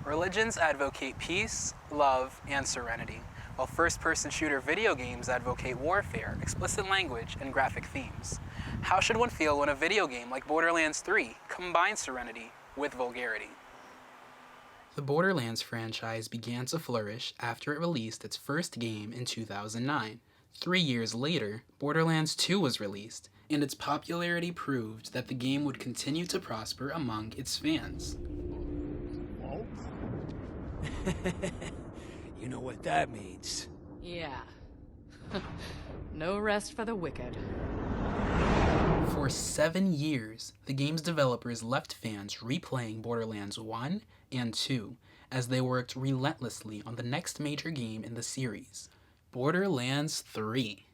Religions advocate peace, love, and serenity, while first-person shooter video games advocate warfare, explicit language, and graphic themes. How should one feel when a video game like Borderlands 3 combines serenity with vulgarity? The Borderlands franchise began to flourish after it released its first game in 2009. 3 years later, Borderlands 2 was released, and its popularity proved that the game would continue to prosper among its fans. You know what that means. Yeah. No rest for the wicked. For 7 years, the game's developers left fans replaying Borderlands 1 and 2 as they worked relentlessly on the next major game in the series, Borderlands 3.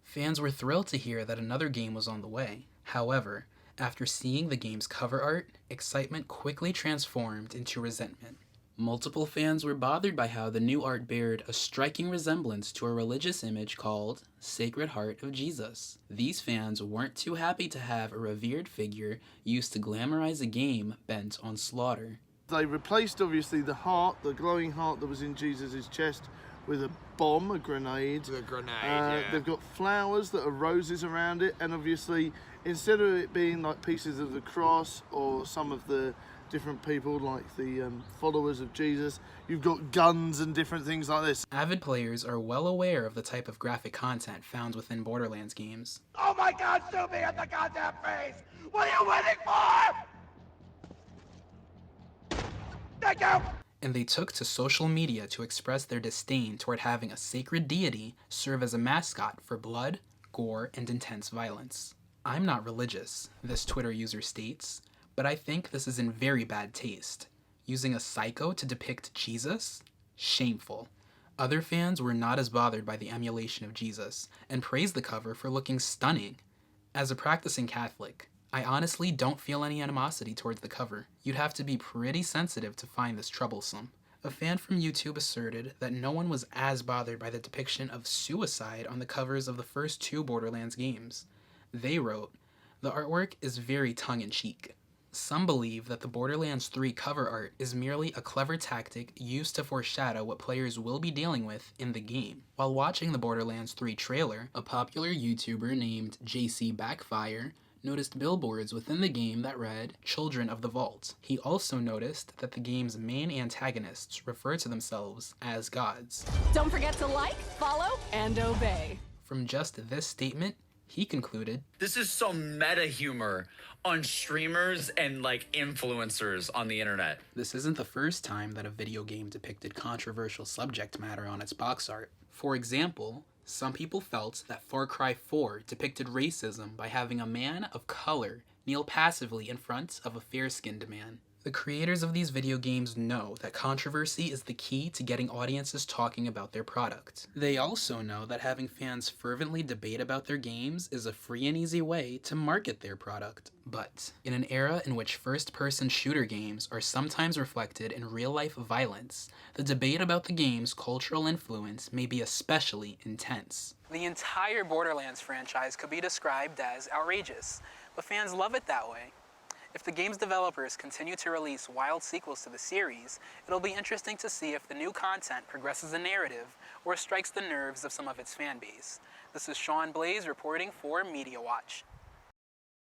Fans were thrilled to hear that another game was on the way. However, after seeing the game's cover art, excitement quickly transformed into resentment. Multiple fans were bothered by how the new art bared a striking resemblance to a religious image called Sacred Heart of Jesus. These fans weren't too happy to have a revered figure used to glamorize a game bent on slaughter. They replaced, obviously, the heart, the glowing heart that was in Jesus' chest, with a bomb, a grenade. A grenade, yeah. They've got flowers that are roses around it, and obviously, instead of it being like pieces of the cross or some of the different people like the followers of Jesus, you've got guns and different things like this. Avid players are well aware of the type of graphic content found within Borderlands games. Oh my God, sue me at the goddamn face! What are you waiting for? Thank you! And they took to social media to express their disdain toward having a sacred deity serve as a mascot for blood, gore, and intense violence. I'm not religious, this Twitter user states, but I think this is in very bad taste. Using a psycho to depict Jesus? Shameful. Other fans were not as bothered by the emulation of Jesus, and praised the cover for looking stunning. As a practicing Catholic, I honestly don't feel any animosity towards the cover. You'd have to be pretty sensitive to find this troublesome. A fan from YouTube asserted that no one was as bothered by the depiction of suicide on the covers of the first 2 Borderlands games. They wrote, "The artwork is very tongue-in-cheek." Some believe that the Borderlands 3 cover art is merely a clever tactic used to foreshadow what players will be dealing with in the game. While watching the Borderlands 3 trailer, a popular YouTuber named JC Backfire noticed billboards within the game that read, "Children of the Vault." He also noticed that the game's main antagonists refer to themselves as gods. Don't forget to like, follow, and obey. From just this statement, he concluded, "This is some meta humor on streamers and like influencers on the internet." This isn't the first time that a video game depicted controversial subject matter on its box art. For example, some people felt that Far Cry 4 depicted racism by having a man of color kneel passively in front of a fair-skinned man. The creators of these video games know that controversy is the key to getting audiences talking about their product. They also know that having fans fervently debate about their games is a free and easy way to market their product. But in an era in which first-person shooter games are sometimes reflected in real-life violence, the debate about the game's cultural influence may be especially intense. The entire Borderlands franchise could be described as outrageous, but fans love it that way. If the game's developers continue to release wild sequels to the series, it'll be interesting to see if the new content progresses the narrative or strikes the nerves of some of its fan base. This is Shawn Blaise reporting for Media Watch.